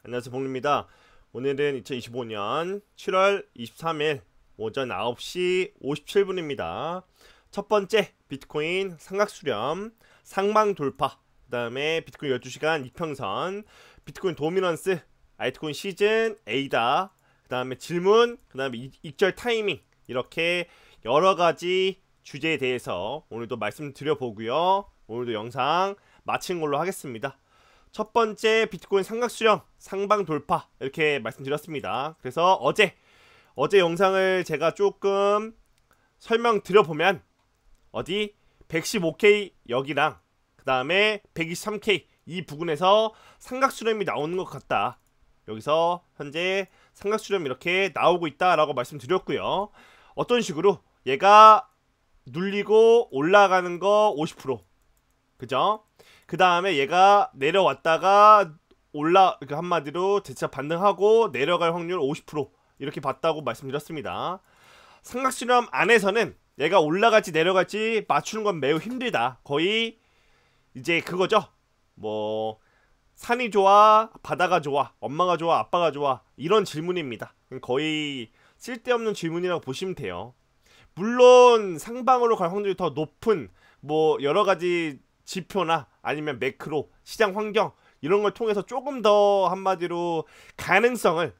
안녕하세요, 복루입니다. 오늘은 2025년 7월 23일 오전 9시 57분입니다. 첫 번째 비트코인 삼각 수렴, 상방 돌파, 그 다음에 비트코인 12시간 이평선, 비트코인 도미넌스, 알트코인 시즌, 에이다, 그 다음에 질문, 그 다음에 익절 타이밍, 이렇게 여러가지 주제에 대해서 오늘도 말씀드려보고요. 오늘도 영상 마친 걸로 하겠습니다. 첫 번째 비트코인 삼각 수렴, 상방 돌파, 이렇게 말씀드렸습니다. 그래서 어제 영상을 제가 조금 설명드려보면 어디 115K 여기랑 그 다음에 123K 이 부근에서 삼각 수렴이 나오는 것 같다. 여기서 현재 삼각 수렴 이렇게 나오고 있다라고 말씀드렸고요. 어떤 식으로 얘가 눌리고 올라가는 거 50%, 그죠? 그 다음에 얘가 내려왔다가 한마디로 재차 반등하고 내려갈 확률 50% 이렇게 봤다고 말씀드렸습니다. 삼각수렴 안에서는 얘가 올라갈지 내려갈지 맞추는 건 매우 힘들다. 거의 이제 그거죠. 뭐 산이 좋아, 바다가 좋아, 엄마가 좋아, 아빠가 좋아, 이런 질문입니다. 거의 쓸데없는 질문이라고 보시면 돼요. 물론 상방으로 갈 확률이 더 높은 뭐 여러가지 지표나 아니면 매크로, 시장 환경 이런 걸 통해서 조금 더 한마디로 가능성을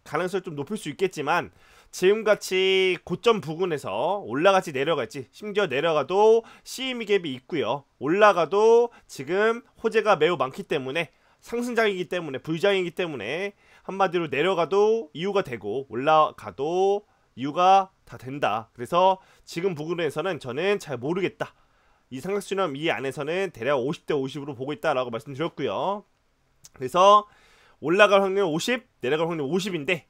좀 높일 수 있겠지만, 지금같이 고점 부근에서 올라갈지 내려갈지, 심지어 내려가도 CME 갭이 있고요, 올라가도 지금 호재가 매우 많기 때문에, 상승장이기 때문에, 불장이기 때문에 한마디로 내려가도 이유가 되고 올라가도 이유가 다 된다. 그래서 지금 부근에서는 저는 잘 모르겠다. 이 삼각수렴 이 안에서는 대략 50대 50으로 보고 있다라고 말씀드렸고요. 그래서 올라갈 확률 50, 내려갈 확률 50인데,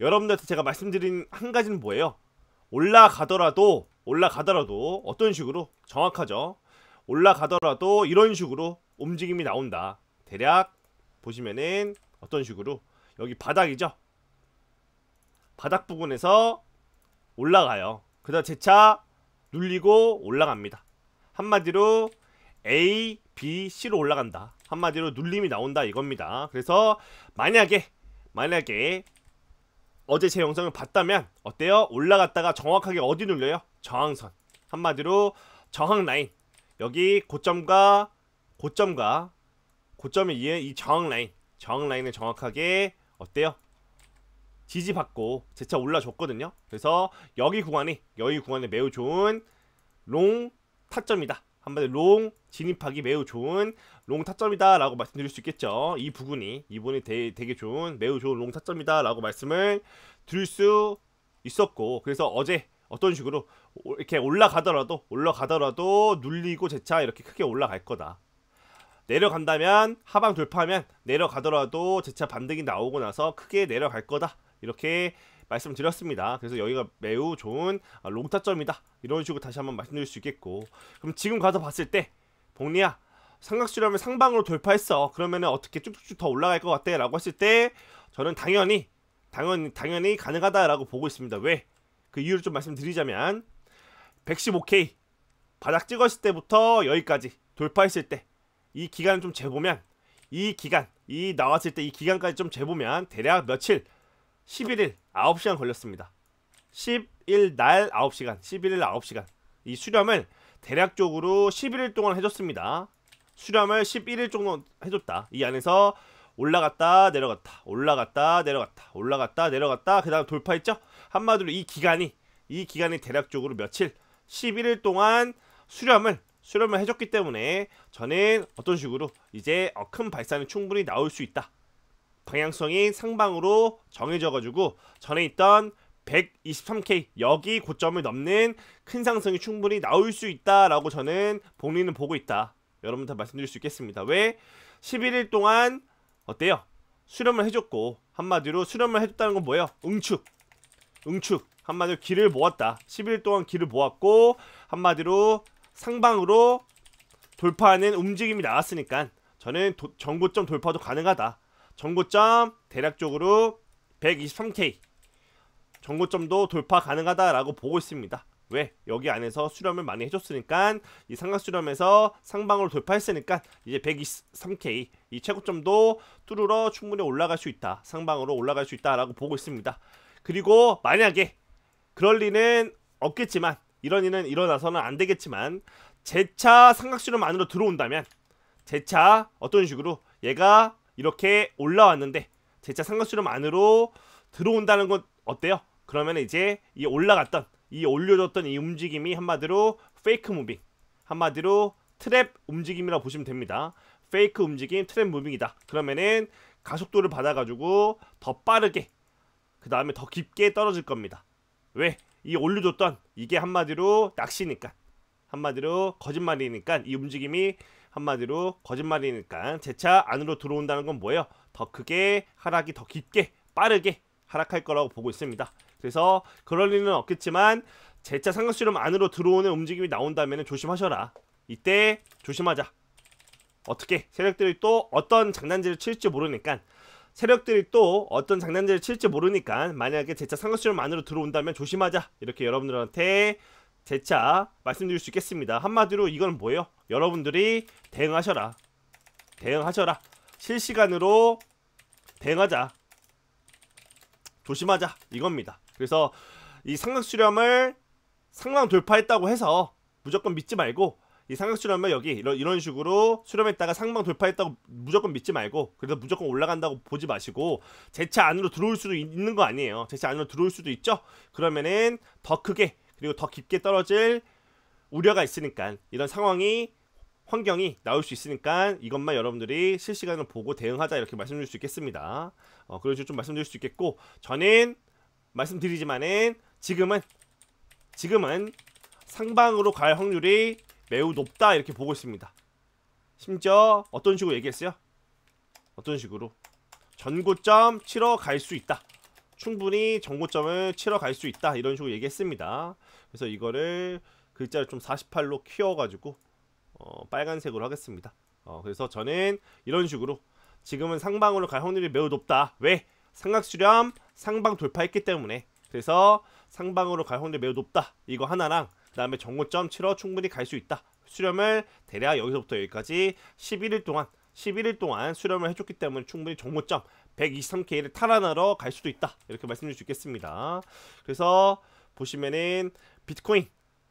여러분들한테 제가 말씀드린 한 가지는 뭐예요? 올라가더라도 어떤 식으로, 정확하죠? 올라가더라도 이런 식으로 움직임이 나온다. 대략 보시면은 어떤 식으로, 여기 바닥이죠? 바닥 부분에서 올라가요. 그다음 재차 눌리고 올라갑니다. 한마디로 A, B, C로 올라간다. 한마디로 눌림이 나온다 이겁니다. 그래서 만약에 어제 제 영상을 봤다면 어때요? 올라갔다가 정확하게 어디 눌려요? 저항선. 한마디로 저항 라인. 여기 고점에 의해 이 저항 라인을 정확하게 어때요? 지지받고 재차 올라줬거든요. 그래서 여기 구간이 매우 좋은 롱 타점이다. 한마디로 롱 진입하기 매우 좋은 롱 타점이다 라고 말씀드릴 수 있겠죠. 이 부분이 되게 좋은, 매우 좋은 롱 타점이다 라고 말씀을 드릴 수 있었고, 그래서 어제 어떤 식으로 이렇게 올라가더라도 눌리고 재차 이렇게 크게 올라갈 거다. 내려간다면, 하방 돌파하면 내려가더라도 재차 반등이 나오고 나서 크게 내려갈 거다, 이렇게 말씀드렸습니다. 그래서 여기가 매우 좋은 롱타점이다, 이런 식으로 다시 한번 말씀드릴 수 있겠고, 그럼 지금 가서 봤을 때 복리야, 삼각수렴을 상방으로 돌파했어. 그러면은 어떻게 쭉쭉쭉 더 올라갈 것 같아? 라고 했을 때 저는 당연히 가능하다라고 보고 있습니다. 왜? 그 이유를 좀 말씀드리자면, 115K 바닥 찍었을 때부터 여기까지 돌파했을 때 이 기간을 좀 재보면, 나왔을 때 이 기간까지 좀 재보면 대략 며칠, 11일 9시간 걸렸습니다. 11일 날 9시간, 11일 9시간. 이 수렴을 대략적으로 11일 동안 해줬습니다. 수렴을 11일 정도 해줬다. 이 안에서 올라갔다 내려갔다, 그 다음 돌파했죠. 한마디로 이 기간이 대략적으로 며칠, 11일 동안 수렴을 해줬기 때문에 저는 어떤 식으로 이제 큰 발산이 충분히 나올 수 있다. 방향성이 상방으로 정해져가지고 전에 있던 123K 여기 고점을 넘는 큰 상승이 충분히 나올 수 있다라고 저는 복리는 보고 있다. 여러분한테 말씀드릴 수 있겠습니다. 왜? 11일 동안 어때요? 수렴을 해줬고, 한마디로 수렴을 해줬다는 건 뭐예요? 응축. 한마디로 길을 모았다. 11일 동안 길을 모았고, 한마디로 상방으로 돌파하는 움직임이 나왔으니까 저는 전고점 돌파도 가능하다. 전고점 대략적으로 123K 전고점도 돌파 가능하다라고 보고 있습니다. 왜? 여기 안에서 수렴을 많이 해줬으니까 이 삼각수렴에서 상방으로 돌파했으니까 이제 123K 이 최고점도 뚫으러 충분히 올라갈 수 있다. 상방으로 올라갈 수 있다라고 보고 있습니다. 그리고 만약에 그럴 리는 없겠지만 이런 일은 일어나서는 안 되겠지만 재차 삼각수렴 안으로 들어온다면 재차 어떤 식으로 얘가 이렇게 올라왔는데 재차 삼각수렴 안으로 들어온다는 건 어때요? 그러면 이제 이 올라갔던 이 올려줬던 이 움직임이 한마디로 페이크 무빙, 한마디로 트랩 움직임이라고 보시면 됩니다. 페이크 움직임, 트랩 무빙이다. 그러면은 가속도를 받아가지고 더 빠르게 그 다음에 더 깊게 떨어질 겁니다. 왜? 이 올려줬던 이게 한마디로 낚시니까, 한마디로 거짓말이니까, 이 움직임이 한마디로 거짓말이니까 재차 안으로 들어온다는 건 뭐예요? 더 크게 하락이 더 깊게 빠르게 하락할 거라고 보고 있습니다. 그래서 그럴 리는 없겠지만 재차 삼각수렴 안으로 들어오는 움직임이 나온다면 조심하셔라. 이때 조심하자. 어떻게? 세력들이 또 어떤 장난질을 칠지 모르니까, 세력들이 또 어떤 장난질을 칠지 모르니까 만약에 재차 삼각수렴 안으로 들어온다면 조심하자. 이렇게 여러분들한테 재차 말씀드릴 수 있겠습니다. 한마디로 이건 뭐예요? 여러분들이 대응하셔라. 대응하셔라. 실시간으로 대응하자. 조심하자. 이겁니다. 그래서 이 삼각수렴을 상방 돌파했다고 해서 무조건 믿지 말고, 이 삼각수렴을 여기 이런 식으로 수렴했다가 상방 돌파했다고 무조건 믿지 말고, 그래서 무조건 올라간다고 보지 마시고 재차 안으로 들어올 수도 있는 거 아니에요. 재차 안으로 들어올 수도 있죠. 그러면은 더 크게 그리고 더 깊게 떨어질 우려가 있으니까, 이런 상황이 환경이 나올 수 있으니까 이것만 여러분들이 실시간으로 보고 대응하자, 이렇게 말씀드릴 수 있겠습니다. 그런 식으로 좀 말씀드릴 수 있겠고, 저는 말씀드리지만은 지금은 상방으로 갈 확률이 매우 높다, 이렇게 보고 있습니다. 심지어 어떤 식으로 얘기했어요? 어떤 식으로? 전고점 치러 갈 수 있다. 충분히 전고점을 치러 갈 수 있다, 이런 식으로 얘기했습니다. 그래서 이거를 글자를 좀 48로 키워가지고 빨간색으로 하겠습니다. 그래서 저는 이런 식으로 지금은 상방으로 갈 확률이 매우 높다. 왜? 삼각수렴 상방 돌파했기 때문에. 그래서 상방으로 갈 확률이 매우 높다. 이거 하나랑 그 다음에 정고점 치러 충분히 갈 수 있다. 수렴을 대략 여기서부터 여기까지 11일 동안 수렴을 해줬기 때문에 충분히 정고점 123K를 탈환하러 갈 수도 있다. 이렇게 말씀드릴 수 있겠습니다. 그래서 보시면은 비트코인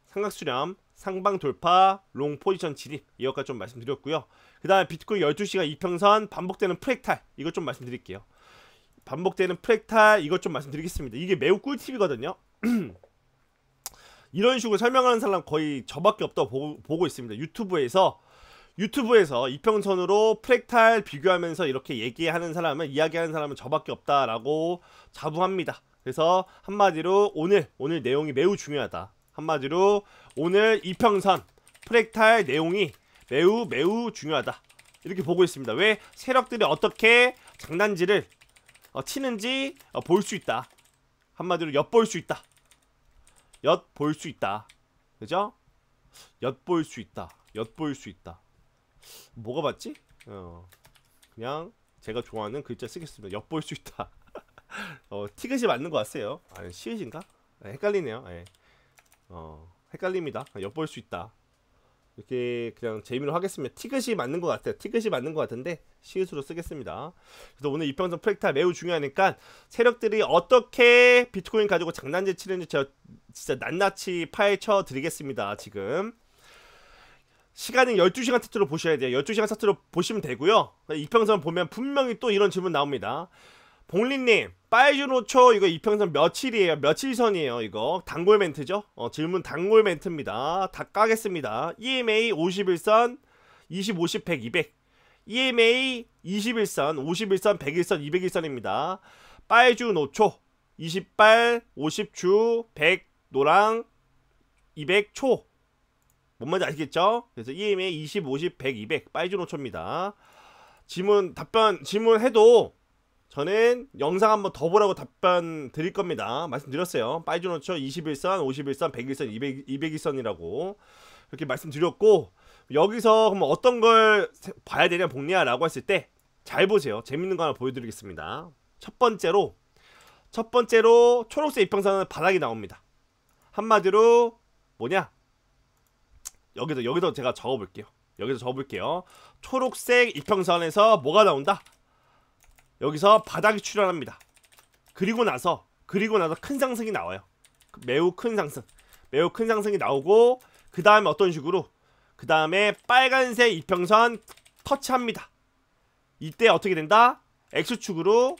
삼각수렴 상방 돌파 롱 포지션 진입, 이것까지 좀 말씀드렸고요. 그 다음에 비트코인 12시간 이평선 반복되는 프랙탈, 이것 좀 말씀드릴게요. 반복되는 프랙탈 이것 좀 말씀드리겠습니다. 이게 매우 꿀팁이거든요. 이런 식으로 설명하는 사람 거의 저밖에 없다고 보고 있습니다. 유튜브에서 이평선으로 프랙탈 비교하면서 이렇게 이야기하는 사람은 저밖에 없다라고 자부합니다. 그래서 한마디로 오늘 내용이 매우 중요하다. 한마디로 오늘 이평선 프랙탈 내용이 매우 중요하다, 이렇게 보고 있습니다. 왜? 세력들이 어떻게 장난질을 치는지 볼 수 있다. 한마디로 엿볼 수 있다. 엿볼 수 있다. 그죠? 엿볼 수 있다. 엿볼 수 있다. 뭐가 맞지? 그냥 제가 좋아하는 글자 쓰겠습니다. 엿볼 수 있다. 티귿이 맞는 것 같아요. 아니, 시읒인가? 헷갈리네요. 네. 헷갈립니다. 엿볼 수 있다. 이렇게 그냥 재미로 하겠습니다. 티귿이 맞는 것 같아요. 티귿이 맞는 것 같은데 시읒으로 쓰겠습니다. 그래서 오늘 이평선 프랙탈 매우 중요하니까 세력들이 어떻게 비트코인 가지고 장난질 치는지 제가 진짜 낱낱이 파헤쳐 드리겠습니다. 지금 시간은 12시간 차트로 보셔야 돼요. 12시간 차트로 보시면 되고요. 이평선 보면 분명히 또 이런 질문 나옵니다. 봉리님, 빠이주노초 이거 이평선 며칠이에요? 며칠선이에요? 이거 단골 멘트죠? 질문 단골 멘트입니다. 다 까겠습니다. EMA 51선 20, 50, 100, 200 EMA 21선 51선 100일선 200일선입니다. 빠이주노초 20발 50주 100 노랑 200초 뭔 말인지 아시겠죠? 그래서 EMA 20, 50, 100, 200 빠이주노초입니다. 질문해도 저는 영상 한번 더 보라고 답변 드릴 겁니다. 말씀드렸어요. 빠이주노초 21선, 51선, 100일선, 200일선이라고 이렇게 말씀드렸고, 여기서 그럼 어떤 걸 봐야 되냐 복리야 라고 했을 때 잘 보세요. 재밌는 거 하나 보여드리겠습니다. 첫 번째로 초록색 이평선은 바닥이 나옵니다. 한마디로 뭐냐? 여기도 제가 적어볼게요. 초록색 이평선에서 뭐가 나온다? 여기서 바닥이 출현합니다. 그리고 나서 큰 상승이 나와요. 매우 큰 상승이 나오고, 그 다음에 어떤 식으로? 그 다음에 빨간색 이평선 터치합니다. 이때 어떻게 된다? X축으로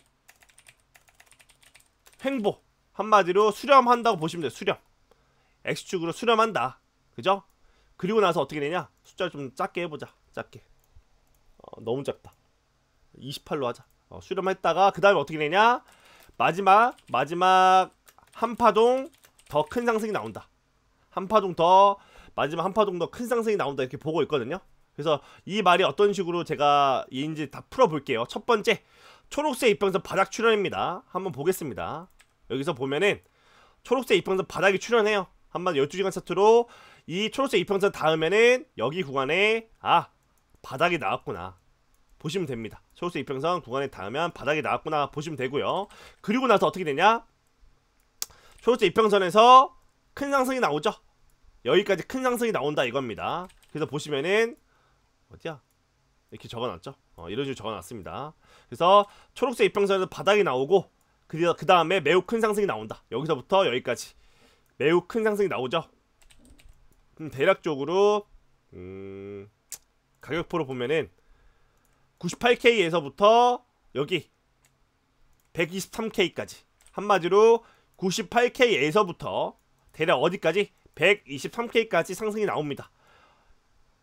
횡보, 한마디로 수렴한다고 보시면 돼요. 수렴. X축으로 수렴한다. 그죠? 그리고 나서 어떻게 되냐? 숫자를 좀 작게 해보자. 작게. 너무 작다. 28로 하자. 수렴했다가 그 다음에 어떻게 되냐? 마지막 한 파동 더 큰 상승이 나온다. 마지막 한 파동 더 큰 상승이 나온다. 이렇게 보고 있거든요. 그래서 이 말이 어떤 식으로 제가 이인지 다 풀어볼게요. 첫 번째, 초록색 이평선 바닥 출현입니다. 한번 보겠습니다. 여기서 보면은 초록색 이평선 바닥이 출현해요. 한번 12시간 차트로 이 초록색 이평선 닿으면은 여기 구간에 바닥이 나왔구나 보시면 됩니다. 초록색 이평선 구간에 닿으면 바닥이 나왔구나 보시면 되고요. 그리고 나서 어떻게 되냐? 초록색 이평선에서 큰 상승이 나오죠. 여기까지 큰 상승이 나온다 이겁니다. 그래서 보시면은 어디야? 이렇게 적어놨죠. 이런 식으로 적어놨습니다. 그래서 초록색 이평선에서 바닥이 나오고, 그 다음에 매우 큰 상승이 나온다. 여기서부터 여기까지 매우 큰 상승이 나오죠. 대략적으로 가격표로 보면은 98K에서부터 여기 123K까지, 한마디로 98K에서부터 대략 어디까지? 123K까지 상승이 나옵니다.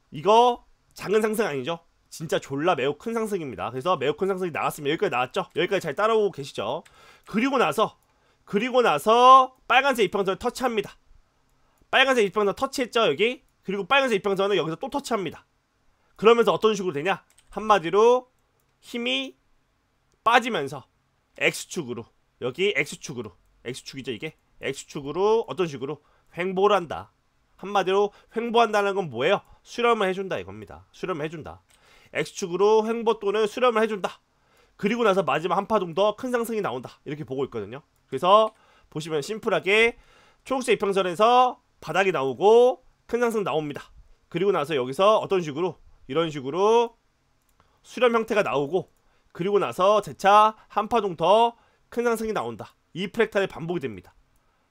이거 작은 상승 아니죠? 진짜 졸라 매우 큰 상승입니다. 그래서 매우 큰 상승이 나왔으면 여기까지 나왔죠? 여기까지 잘 따라오고 계시죠? 그리고 나서 빨간색 이평선을 터치합니다. 빨간색 이평선 터치했죠 여기? 그리고 빨간색 이평선은 여기서 또 터치합니다. 그러면서 어떤 식으로 되냐? 한마디로 힘이 빠지면서 X축으로, 여기 X축이죠 이게? X축으로 어떤 식으로? 횡보를 한다. 한마디로 횡보한다는 건 뭐예요? 수렴을 해준다 이겁니다. 수렴을 해준다. X축으로 횡보 또는 수렴을 해준다. 그리고 나서 마지막 한 파동 더 큰 상승이 나온다. 이렇게 보고 있거든요. 그래서 보시면 심플하게 초록색 이평선에서 바닥이 나오고 큰 상승 나옵니다. 그리고 나서 여기서 어떤 식으로? 이런 식으로 수렴 형태가 나오고, 그리고 나서 재차 한 파동 더 큰 상승이 나온다. 이 프랙탈이 반복이 됩니다.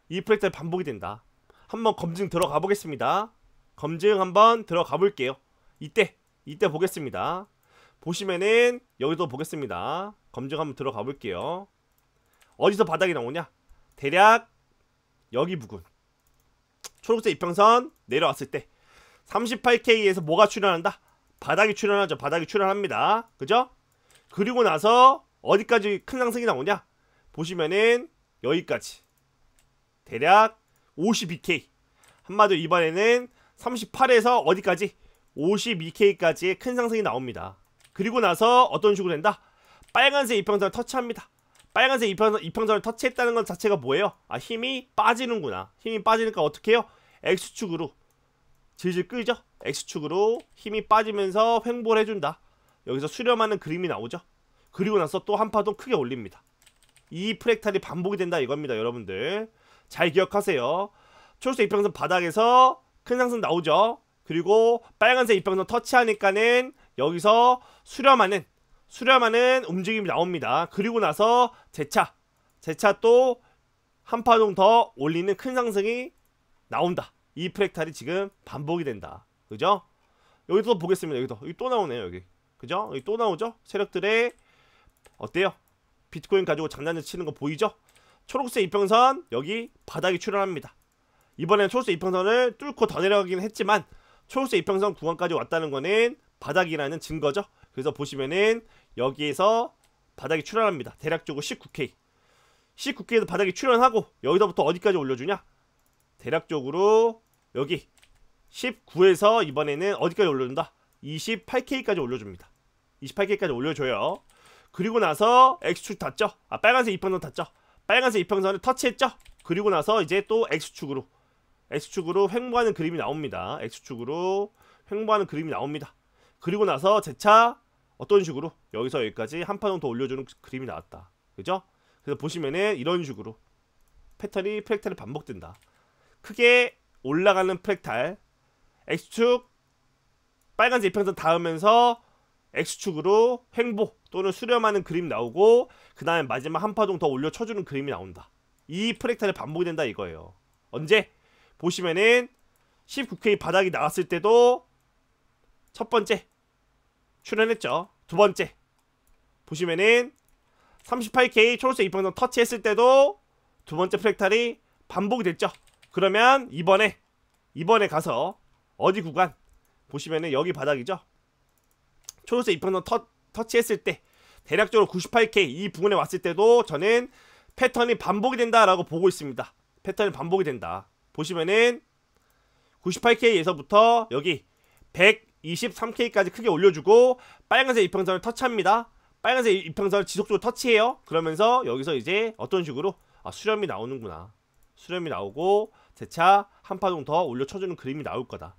이 프랙탈이 반복이 된다. 한번 검증 들어가 보겠습니다. 검증 한번 들어가 볼게요. 이때 보겠습니다. 보시면은 여기도 보겠습니다. 검증 한번 들어가 볼게요. 어디서 바닥이 나오냐? 대략 여기 부근, 초록색 이평선 내려왔을 때 38K에서 뭐가 출현한다? 바닥이 출현하죠. 바닥이 출현합니다. 그죠? 그리고 나서 어디까지 큰 상승이 나오냐? 보시면은 여기까지 대략 52K, 한마디로 이번에는 38에서 어디까지? 52K까지의 큰 상승이 나옵니다. 그리고 나서 어떤 식으로 된다? 빨간색 이평선을 터치합니다. 빨간색 이평선을 터치했다는 것 자체가 뭐예요? 힘이 빠지는구나. 힘이 빠지니까 어떻게 해요? X축으로 질질 끌죠? X축으로 힘이 빠지면서 횡보를 해준다. 여기서 수렴하는 그림이 나오죠? 그리고 나서 또 한 파동 크게 올립니다. 이 프랙탈이 반복이 된다 이겁니다. 여러분들 잘 기억하세요. 초록색 이평선 바닥에서 큰 상승 나오죠? 그리고 빨간색 이평선 터치하니까는 여기서 수렴하는 움직임이 나옵니다. 그리고 나서 재차 또 한 파동 더 올리는 큰 상승이 나온다. 이 프랙탈이 지금 반복이 된다. 그죠? 여기도 보겠습니다. 여기 또 나오네요. 여기. 그죠? 여기 또 나오죠? 세력들의 어때요? 비트코인 가지고 장난을 치는 거 보이죠? 초록색 이평선 여기 바닥이 출현합니다. 이번엔 초록색 이평선을 뚫고 더 내려가긴 했지만 초록색 이평선 구간까지 왔다는 거는 바닥이라는 증거죠. 그래서 보시면은 여기에서 바닥이 출현합니다. 대략적으로 19K. 19K에서 바닥이 출현하고 여기서부터 어디까지 올려주냐? 대략적으로 여기 19에서 이번에는 어디까지 올려준다? 28K까지 올려줍니다. 28K까지 올려줘요. 그리고 나서 X축 닿죠? 빨간색 이평선 닿죠? 빨간색 이평선을 터치했죠? 그리고 나서 이제 또 X축으로 횡보하는 그림이 나옵니다. X축으로 횡보하는 그림이 나옵니다. 그리고 나서 재차 어떤 식으로? 여기서 여기까지 한 파동 더 올려주는 그림이 나왔다. 그죠? 그래서 보시면은 이런 식으로 프랙탈이 반복된다. 크게 올라가는 프랙탈, X축 빨간색 이평선 닿으면서 X축으로 횡보 또는 수렴하는 그림 나오고, 그 다음에 마지막 한 파동 더 올려 쳐주는 그림이 나온다. 이 프랙탈이 반복이 된다 이거예요. 언제? 보시면은 19K 바닥이 나왔을 때도 첫 번째 출현했죠. 두 번째 보시면은 38K 초록색 이평선 터치했을 때도 두 번째 프랙탈이 반복이 됐죠. 그러면 이번에 가서 어디 구간 보시면은 여기 바닥이죠. 초록색 이평선 터치했을 때 대략적으로 98K 이 부분에 왔을 때도 저는 패턴이 반복이 된다라고 보고 있습니다. 패턴이 반복이 된다. 보시면은 98K에서부터 여기 123K까지 크게 올려주고 빨간색 이평선을 터치합니다. 빨간색 이평선을 지속적으로 터치해요. 그러면서 여기서 이제 어떤 식으로 수렴이 나오는구나. 수렴이 나오고 재차 한 파동 더 올려 쳐주는 그림이 나올 거다.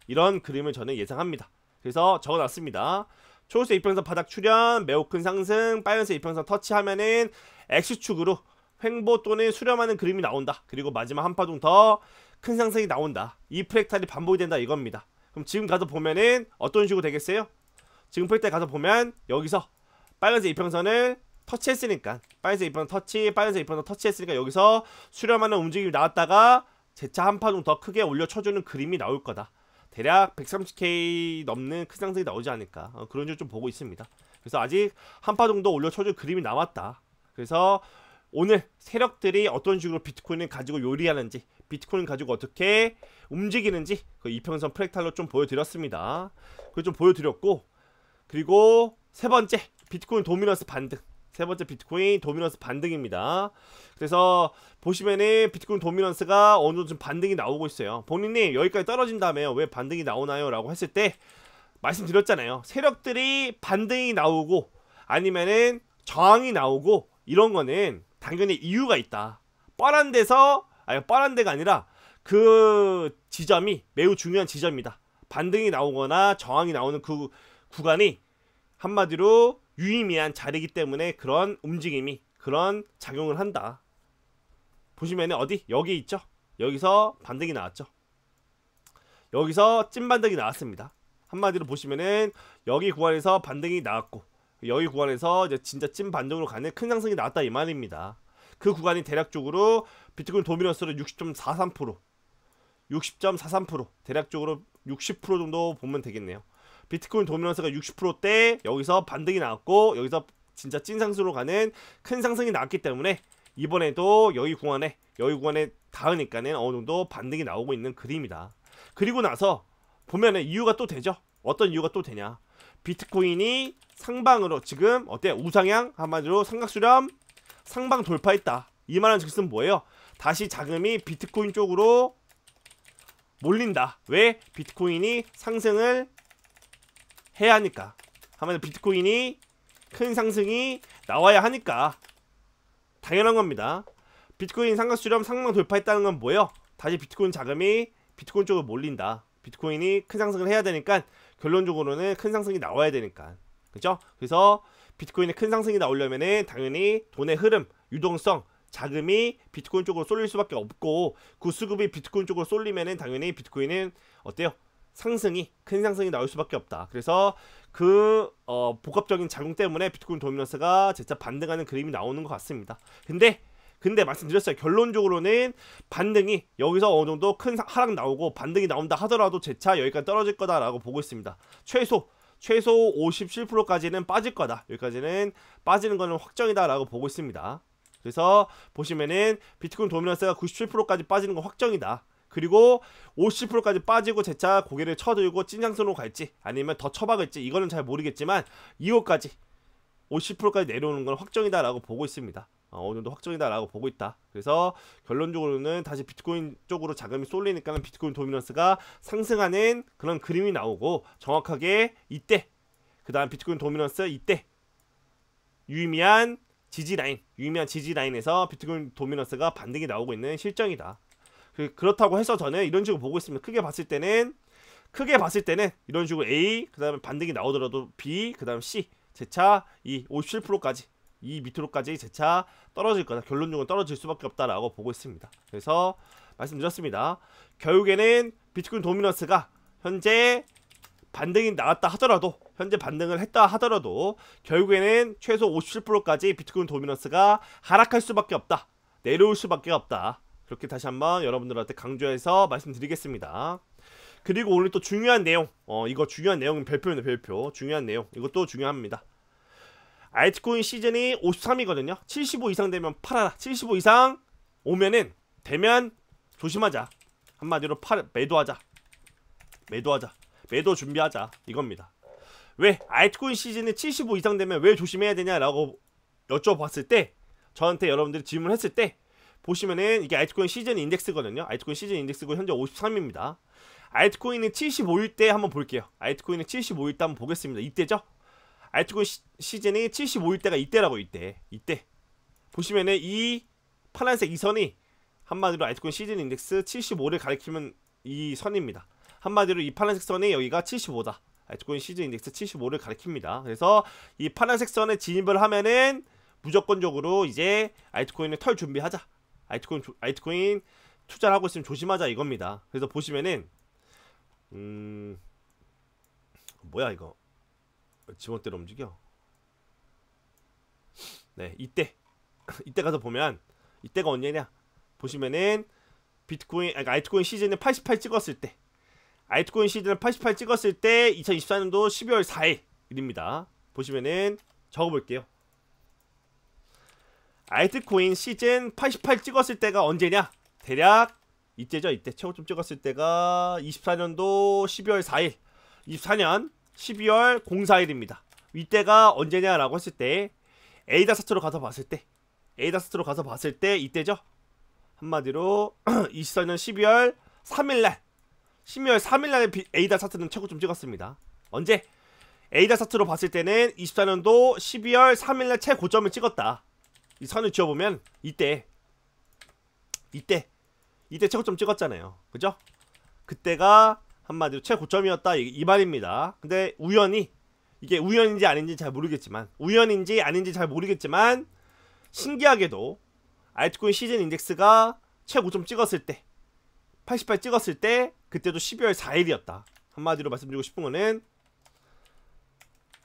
이런 그림을 저는 예상합니다. 그래서 적어놨습니다. 초록색 이평선 바닥 출현, 매우 큰 상승, 빨간색 이평선 터치하면은 X축으로 횡보 또는 수렴하는 그림이 나온다. 그리고 마지막 한 파동 더 큰 상승이 나온다. 이 프랙탈이 반복이 된다 이겁니다. 그럼 지금 가서 보면은 어떤 식으로 되겠어요? 지금 프랙탈 가서 보면 여기서 빨간색 이평선을 터치했으니까, 빨간색 이평선 터치, 빨간색 이평선 터치했으니까 여기서 수렴하는 움직임이 나왔다가 재차 한 파동 더 크게 올려 쳐주는 그림이 나올 거다. 대략 130K 넘는 큰 상승이 나오지 않을까, 그런 줄 좀 보고 있습니다. 그래서 아직 한 파동 더 올려 쳐줄 그림이 남았다. 그래서 오늘 세력들이 어떤 식으로 비트코인을 가지고 요리하는지, 비트코인 가지고 어떻게 움직이는지 그 이평선 프랙탈로 좀 보여드렸습니다. 그걸 좀 보여드렸고, 그리고 세 번째 비트코인 도미넌스 반등, 세 번째 비트코인 도미넌스 반등입니다. 그래서 보시면은 비트코인 도미넌스가 어느 정도 좀 반등이 나오고 있어요. 본인이 여기까지 떨어진다며요, 왜 반등이 나오나요? 라고 했을 때 말씀드렸잖아요. 세력들이 반등이 나오고 아니면은 저항이 나오고 이런 거는 당연히 이유가 있다. 뻔한 데서, 아니 뻔한 데가 아니라 그 지점이 매우 중요한 지점이다. 반등이 나오거나 저항이 나오는 그 구간이 한마디로 유의미한 자리이기 때문에 그런 움직임이, 그런 작용을 한다. 보시면은 어디? 여기 있죠? 여기서 반등이 나왔죠? 여기서 찐 반등이 나왔습니다. 한마디로 보시면은 여기 구간에서 반등이 나왔고, 여기 구간에서 이제 진짜 찐 반등으로 가는 큰 상승이 나왔다 이 말입니다. 그 구간이 대략적으로 비트코인 도미넌스로 60.43% 대략적으로 60% 정도 보면 되겠네요. 비트코인 도미넌스가 60%대 여기서 반등이 나왔고, 여기서 진짜 찐 상승으로 가는 큰 상승이 나왔기 때문에 이번에도 여기 구간에 닿으니까는 어느 정도 반등이 나오고 있는 그림이다. 그리고 나서 보면은 이유가 또 되죠. 어떤 이유가 또 되냐? 비트코인이 상방으로 지금 어때요? 우상향, 한마디로 삼각수렴 상방 돌파했다. 이 말은 즉슨 뭐예요? 다시 자금이 비트코인 쪽으로 몰린다. 왜? 비트코인이 상승을 해야 하니까. 한마디로 비트코인이 큰 상승이 나와야 하니까. 당연한 겁니다. 비트코인 삼각수렴 상방 돌파했다는 건 뭐예요? 다시 비트코인 자금이 비트코인 쪽으로 몰린다. 비트코인이 큰 상승을 해야 되니까, 결론적으로는 큰 상승이 나와야 되니까. 그죠? 그래서 비트코인의 큰 상승이 나오려면은 당연히 돈의 흐름, 유동성, 자금이 비트코인 쪽으로 쏠릴 수밖에 없고, 그 수급이 비트코인 쪽으로 쏠리면은 당연히 비트코인은 어때요? 상승이, 큰 상승이 나올 수밖에 없다. 그래서 그 복합적인 작용 때문에 비트코인 도미넌스가 진짜 반등하는 그림이 나오는 것 같습니다. 근데 말씀드렸어요. 결론적으로는 반등이 여기서 어느 정도 큰 하락 나오고 반등이 나온다 하더라도 재차 여기까지 떨어질 거다라고 보고 있습니다. 최소 57%까지는 빠질 거다. 여기까지는 빠지는 거는 확정이다라고 보고 있습니다. 그래서 보시면은 비트코인 도미넌스가 97%까지 빠지는 건 확정이다. 그리고 50%까지 빠지고 재차 고개를 쳐들고 찐상승으로 갈지 아니면 더 쳐박을지 이거는 잘 모르겠지만, 이거까지 50%까지 내려오는 건 확정이다라고 보고 있습니다. 어느 정도 확정이다라고 보고 있다. 그래서 결론적으로는 다시 비트코인 쪽으로 자금이 쏠리니까 비트코인 도미넌스가 상승하는 그런 그림이 나오고, 정확하게 이때, 그 다음 비트코인 도미넌스 이때 유의미한 지지라인에서 비트코인 도미넌스가 반등이 나오고 있는 실정이다. 그렇다고 해서 저는 이런 식으로 보고 있습니다. 크게 봤을 때는 이런 식으로 A, 그 다음에 반등이 나오더라도 B, 그 다음 C, 재차 이 57%까지 이 밑으로까지 재차 떨어질 거다. 결론적으로 떨어질 수밖에 없다라고 보고 있습니다. 그래서 말씀드렸습니다. 결국에는 비트코인 도미넌스가 현재 반등이 나왔다 하더라도, 현재 반등을 했다 하더라도 결국에는 최소 57%까지 비트코인 도미넌스가 하락할 수밖에 없다, 내려올 수밖에 없다. 그렇게 다시 한번 여러분들한테 강조해서 말씀드리겠습니다. 그리고 오늘 또 중요한 내용, 이거 중요한 내용은 별표입니다. 별표. 중요한 내용, 이것도 중요합니다. 알트코인 시즌이 53이거든요 75 이상 되면 팔아라. 75 이상 오면은 되면 조심하자. 한마디로 매도하자. 매도 준비하자 이겁니다. 왜 알트코인 시즌이 75 이상 되면 왜 조심해야 되냐라고 여쭤봤을 때, 저한테 여러분들이 질문했을 때 보시면은 이게 알트코인 시즌 인덱스거든요. 알트코인 시즌 인덱스고 현재 53입니다. 알트코인이 75일 때 한번 볼게요. 알트코인이 75일 때 한번 보겠습니다. 이때죠? 알트코인 시즌이 75일 때가 이때라고. 이때 보시면은 이 파란색 이 선이 한마디로 알트코인 시즌 인덱스 75를 가리키면 이 선입니다. 한마디로 이 파란색 선이 여기가 75다. 알트코인 시즌 인덱스 75를 가리킵니다. 그래서 이 파란색 선에 진입을 하면은 무조건적으로 이제 알트코인을 털 준비하자. 알트코인 투자를 하고 있으면 조심하자 이겁니다. 그래서 보시면은 뭐야 이거 지원대로 움직여. 네, 이때 가서 보면 이때가 언제냐 보시면은 알트코인 시즌을 88 찍었을 때, 알트코인 시즌을 88 찍었을 때 2024년도 12월 4일입니다. 보시면은 적어볼게요. 알트코인 시즌 88 찍었을 때가 언제냐? 대략 이때죠. 이때 최고점 찍었을 때가 24년도 12월 4일 24년 12월 04일입니다 이때가 언제냐라고 했을 때 에이다사트로 가서 봤을 때 이때죠. 한마디로 24년 12월 3일날 12월 3일날에 에이다사트는 최고점 찍었습니다. 언제? 에이다사트로 봤을 때는 24년도 12월 3일날 최고점을 찍었다. 이 선을 지어보면 이때 최고점 찍었잖아요. 그죠? 그때가 한마디로 최고점이었다 이 말입니다. 근데 우연히, 이게 우연인지 아닌지 잘 모르겠지만 신기하게도 알트코인 시즌 인덱스가 최고점 찍었을 때 88 찍었을 때 그때도 12월 4일이었다. 한마디로 말씀드리고 싶은 거는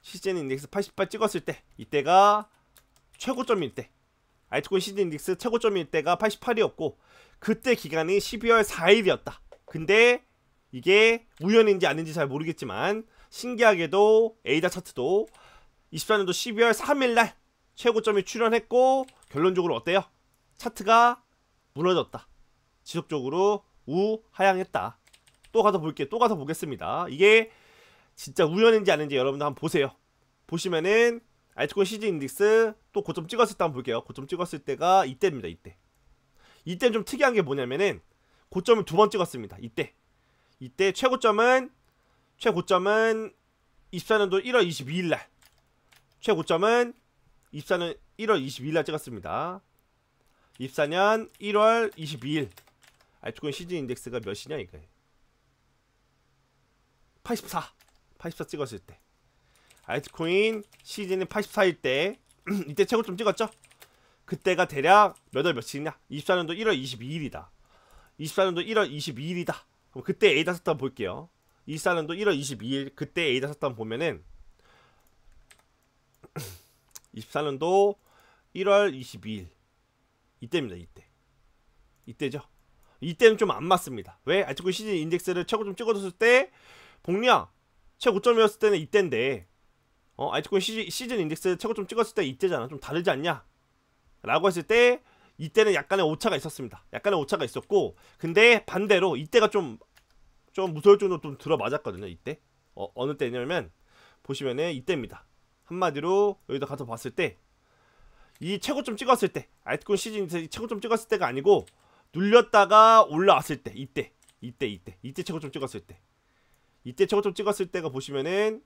시즌 인덱스 88 찍었을 때 이때가 최고점일 때, 알트코인 시즌 인덱스 최고점일 때가 88이었고 그때 기간이 12월 4일이었다. 근데 이게 우연인지 아닌지 잘 모르겠지만 신기하게도 에이다 차트도 24년도 12월 3일날 최고점이 출현했고 결론적으로 어때요? 차트가 무너졌다. 지속적으로 우하향했다. 또 가서 보겠습니다. 이게 진짜 우연인지 아닌지 여러분들 한번 보세요. 보시면은 알트코인 시즌 인덱스 또 고점 찍었을 때 한번 볼게요. 고점 찍었을 때가 이때입니다. 이때는 좀 특이한 게 뭐냐면은 고점을 두 번 찍었습니다. 이때 최고점은 24년도 1월 22일날 최고점은 24년 1월 22일날 찍었습니다. 24년 1월 22일 알트코인 시즌 인덱스가 몇이냐 이거 84 찍었을 때 알트코인 시즌이 84일 때 이때 최고점 찍었죠? 그때가 대략 몇 월 며칠이냐? 24년도 1월 22일이다. 24년도 1월 22일이다. 그럼 그때 에이다사트 한번 볼게요. 24년도 1월 22일 그때 에이다사트 한번 보면은 24년도 1월 22일 이때입니다. 이때죠. 이때는 좀 안 맞습니다. 왜? 알트코인 시즌 인덱스를 최고점 찍어줬을 때 복리야 최고점이었을 때는 이때인데 알트코인 시즌 인덱스 최고점 찍었을 때 이때잖아. 좀 다르지 않냐? 라고 했을 때 이때는 약간의 오차가 있었습니다. 약간의 오차가 있었고 근데 반대로 이때가 좀 무서울 정도로 좀 들어맞았거든요. 이때 어느 때냐면 보시면은 이때입니다. 한마디로 여기다 가서 봤을 때 이 최고점 찍었을 때 알트코인 시즌 최고점 찍었을 때가 아니고 눌렸다가 올라왔을 때 이때 최고점 찍었을 때 이때 최고점 찍었을 때가 보시면은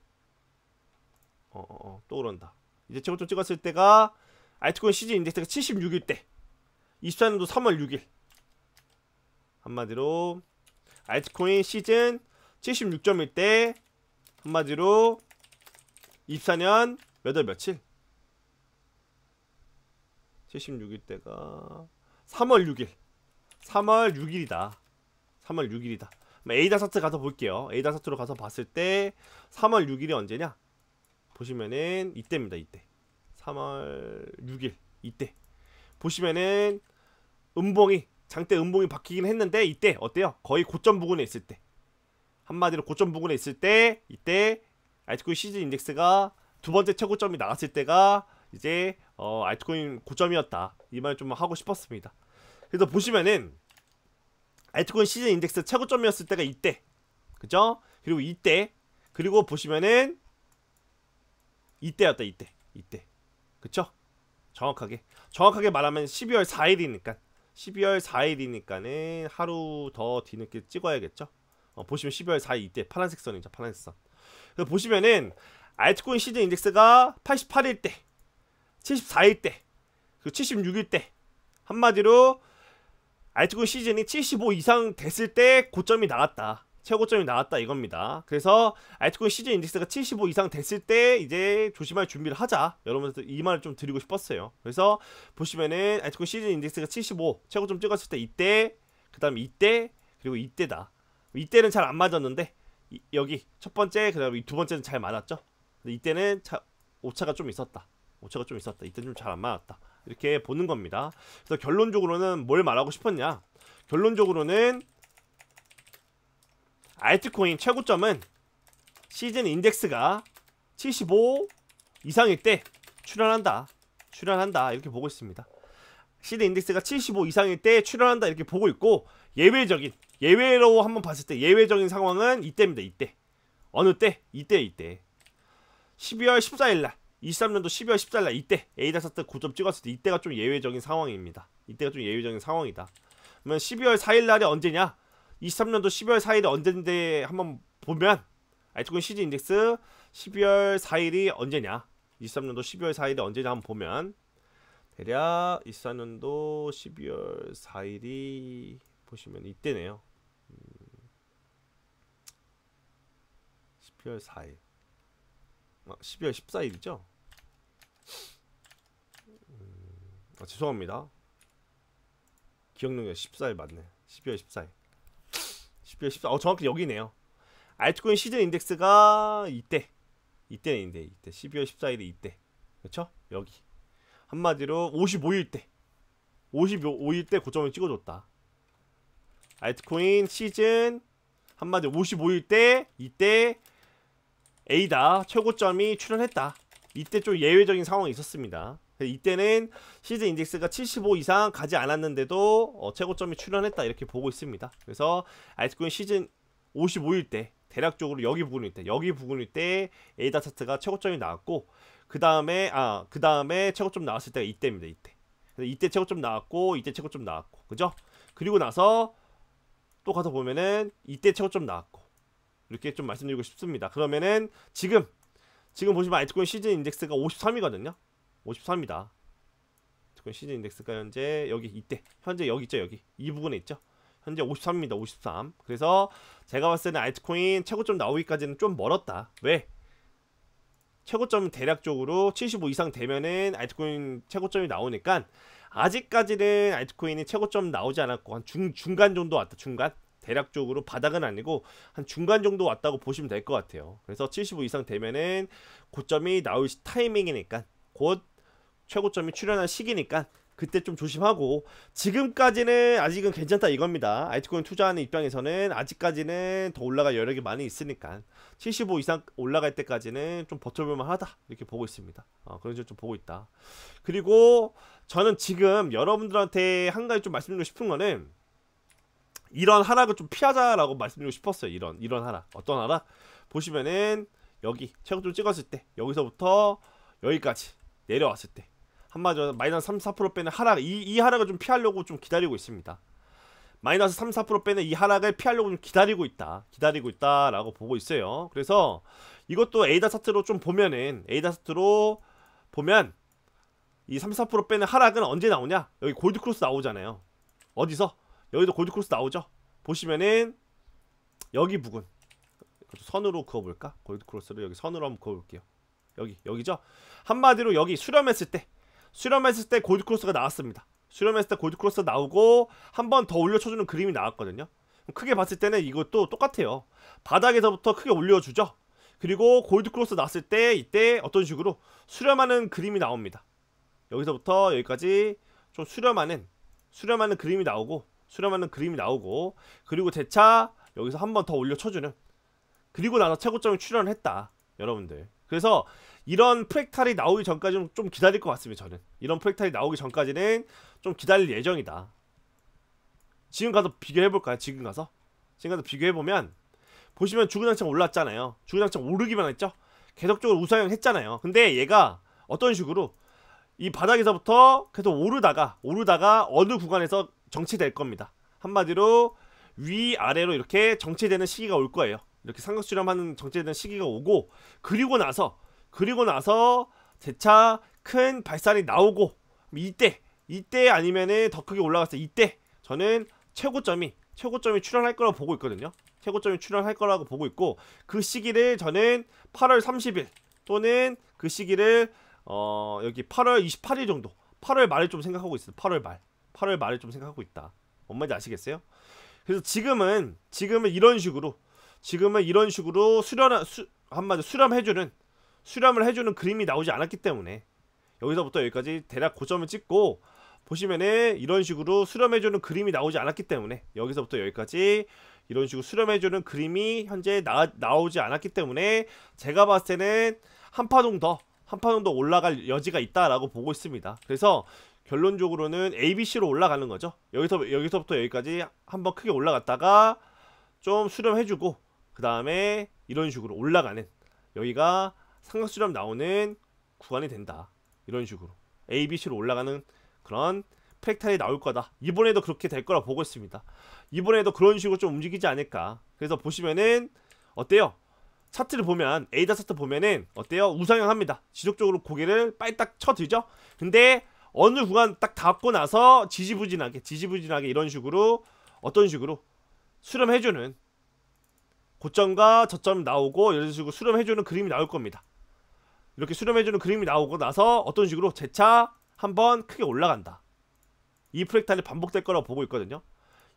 또 그런다. 이제 최고점 찍었을 때가 알트코인 시즌 인덱스가 76일 때 24년도 3월 6일 한마디로 알트코인 시즌 76점일 때 한마디로 24년 몇 월 며칠 76일 때가 3월 6일 3월 6일이다. 3월 6일이다. 에이다 차트 가서 볼게요. 에이다 차트로 가서 봤을 때 3월 6일이 언제냐? 보시면은 이때입니다. 이때 3월 6일 이때 보시면은 음봉이 장대 음봉이 바뀌긴 했는데 이때 어때요? 거의 고점 부근에 있을 때, 한마디로 고점 부근에 있을 때 이때 알트코인 시즌 인덱스가 두 번째 최고점이 나왔을 때가 이제 알트코인 고점이었다, 이 말 좀 하고 싶었습니다. 그래서 보시면은 알트코인 시즌 인덱스 최고점이었을 때가 이때, 그죠? 그리고 이때, 그리고 보시면은 이때였다. 이때 그쵸? 정확하게 말하면 12월 4일이니까 12월 4일이니까는 하루 더 뒤늦게 찍어야겠죠? 보시면 12월 4일 이때 파란색 선이죠. 파란색 선. 그래서 보시면은 알트코인 시즌 인덱스가 88일 때, 74일 때, 그리고 76일 때, 한마디로 알트코인 시즌이 75 이상 됐을 때 고점이 나왔다, 최고점이 나왔다 이겁니다. 그래서 알트코인 시즌 인덱스가 75 이상 됐을 때 이제 조심할 준비를 하자, 여러분들 이 말을 좀 드리고 싶었어요. 그래서 보시면은 알트코인 시즌 인덱스가 75 최고점 찍었을 때 이때, 그 다음에 이때, 그리고 이때다. 이때는 잘 안 맞았는데 여기 첫 번째, 그 다음에 두 번째는 잘 맞았죠. 근데 이때는 오차가 좀 있었다. 이때는 좀 잘 안 맞았다, 이렇게 보는 겁니다. 그래서 결론적으로는 뭘 말하고 싶었냐? 결론적으로는 알트코인 최고점은 시즌 인덱스가 75 이상일 때 출현한다 이렇게 보고 있습니다. 시즌 인덱스가 75 이상일 때 출현한다 이렇게 보고 있고, 예외로 한번 봤을 때 예외적인 상황은 이때입니다. 이때. 어느 때? 이때 12월 14일날 23년도 12월 14일날 이때 에이다 차트 고점 찍었을 때 이때가 좀 예외적인 상황입니다. 이때가 좀 예외적인 상황이다. 그러면 12월 4일날이 언제냐? 23년도 12월 4일이 언제인데 한번 보면 알트코인 시즌 인덱스 12월 4일이 언제냐? 23년도 12월 4일이 언제냐 한번 보면 대략 24년도 12월 4일이 보시면 이때네요. 12월 4일 12월 14일이죠? 죄송합니다. 기억력이 14일 맞네. 12월 14일 12월 14일 정확히 여기네요. 알트코인 시즌 인덱스가 이때인데 12월 14일이 이때, 그쵸? 여기 한마디로 55일 때 고점을 찍어줬다. 알트코인 시즌 한마디로 55일 때 이때 에이다 최고점이 출현했다. 이때 좀 예외적인 상황이 있었습니다. 이때는 시즌 인덱스가 75 이상 가지 않았는데도 최고점이 출현했다 이렇게 보고 있습니다. 그래서 알트코인 시즌 55일 때 대략적으로 여기 부근일 때 에이다 차트가 최고점이 나왔고, 그 다음에 최고점 나왔을 때가 이때입니다. 이때 최고점 나왔고, 이때 최고점 나왔고, 그죠? 그리고 나서 또 가서 보면은 이때 최고점 나왔고, 이렇게 좀 말씀드리고 싶습니다. 그러면은 지금 보시면 알트코인 시즌 인덱스가 53이거든요. 53이다. 알트코인 시즌 인덱스가 현재 현재 여기 있죠. 여기 이 부분에 있죠. 현재 53입니다. 53. 그래서 제가 봤을 때는 알트코인 최고점 나오기까지는 좀 멀었다. 왜? 최고점 대략적으로 75 이상 되면은 알트코인 최고점이 나오니까, 아직까지는 알트코인이 최고점 나오지 않았고 한 중간 정도 왔다. 중간. 대략적으로 바닥은 아니고 한 중간 정도 왔다고 보시면 될 것 같아요. 그래서 75 이상 되면은 고점이 나올 타이밍이니까, 곧 최고점이 출현한 시기니까 그때 좀 조심하고, 지금까지는 아직은 괜찮다 이겁니다. 알트코인 투자하는 입장에서는 아직까지는 더 올라갈 여력이 많이 있으니까 75 이상 올라갈 때까지는 좀 버텨볼만 하다 이렇게 보고 있습니다. 그런 식으로 좀 보고 있다. 그리고 저는 지금 여러분들한테 한 가지 좀 말씀드리고 싶은 거는, 이런 하락을 좀 피하자라고 말씀드리고 싶었어요. 이런 하락. 어떤 하락? 보시면은 여기 최고점 찍었을 때, 여기서부터 여기까지 내려왔을 때, 한마디로 마이너스 3-4% 빼는 하락, 이 하락을 좀 피하려고 좀 기다리고 있습니다. 마이너스 3-4% 빼는 이 하락을 피하려고 좀 기다리고 있다라고 보고 있어요. 그래서 이것도 에이다 차트로 좀 보면은, 에이다 차트로 보면 이 3-4% 빼는 하락은 언제 나오냐? 여기 골드 크로스 나오잖아요. 어디서? 여기도 골드 크로스 나오죠? 보시면은 여기 부근 선으로 그어볼까? 골드 크로스를 여기 선으로 한번 그어볼게요. 여기죠? 한마디로 여기 수렴했을 때 골드 크로스가 나왔습니다. 수렴했을 때 골드 크로스 나오고 한 번 더 올려쳐주는 그림이 나왔거든요. 크게 봤을 때는 이것도 똑같아요. 바닥에서부터 크게 올려주죠. 그리고 골드 크로스 나왔을 때 이때 어떤 식으로 수렴하는 그림이 나옵니다. 여기서부터 여기까지 좀 수렴하는 그림이 나오고 그리고 재차 여기서 한 번 더 올려쳐주는, 그리고 나서 최고점을 출현을 했다 여러분들. 그래서 이런 프랙탈이 나오기 전까지는 좀 기다릴 것 같습니다. 저는 이런 프랙탈이 나오기 전까지는 좀 기다릴 예정이다. 지금 가서 비교해볼까요? 지금 가서 비교해보면 보시면 주근장창 올랐잖아요. 주근장창 오르기만 했죠. 계속적으로 우상향 했잖아요. 근데 얘가 어떤 식으로 이 바닥에서부터 계속 오르다가 어느 구간에서 정체될 겁니다. 한마디로 위아래로 이렇게 정체되는 시기가 올 거예요. 이렇게 삼각수렴하는 정체되는 시기가 오고, 그리고 나서 재차 큰 발산이 나오고, 이때 아니면은 더 크게 올라갔을 때 이때 저는 최고점이 출현할 거라고 보고 있거든요. 최고점이 출현할 거라고 보고 있고, 그 시기를 저는 8월 30일 또는 그 시기를 여기 8월 28일 정도, 8월 말을 좀 생각하고 있어요. 8월 말을 좀 생각하고 있다. 뭔 말인지 아시겠어요? 그래서 지금은 이런 식으로 수렴을 해주는 그림이 나오지 않았기 때문에 여기서부터 여기까지 대략 고점을 찍고, 보시면은 이런 식으로 수렴해주는 그림이 나오지 않았기 때문에 여기서부터 여기까지 이런 식으로 수렴해주는 그림이 현재 나오지 않았기 때문에 제가 봤을 때는 한 파동 더 올라갈 여지가 있다라고 보고 있습니다. 그래서 결론적으로는 ABC로 올라가는 거죠. 여기서부터 여기까지 한번 크게 올라갔다가 좀 수렴해주고, 그 다음에 이런 식으로 올라가는, 여기가 삼각수렴 나오는 구간이 된다. 이런 식으로 ABC로 올라가는 그런 프랙탈이 나올 거다. 이번에도 그렇게 될 거라 보고 있습니다. 이번에도 그런 식으로 좀 움직이지 않을까. 그래서 보시면은 어때요? 차트를 보면, 에이다 차트 보면은 어때요? 우상향합니다. 지속적으로 고개를 빨딱 쳐들죠. 근데 어느 구간 딱 닿고 나서 지지부진하게 이런 식으로 어떤 식으로 수렴해주는, 고점과 저점 나오고 이런 식으로 수렴해주는 그림이 나올 겁니다. 이렇게 수렴해주는 그림이 나오고 나서 어떤 식으로 재차 한번 크게 올라간다. 이 프랙탈이 반복될 거라고 보고 있거든요.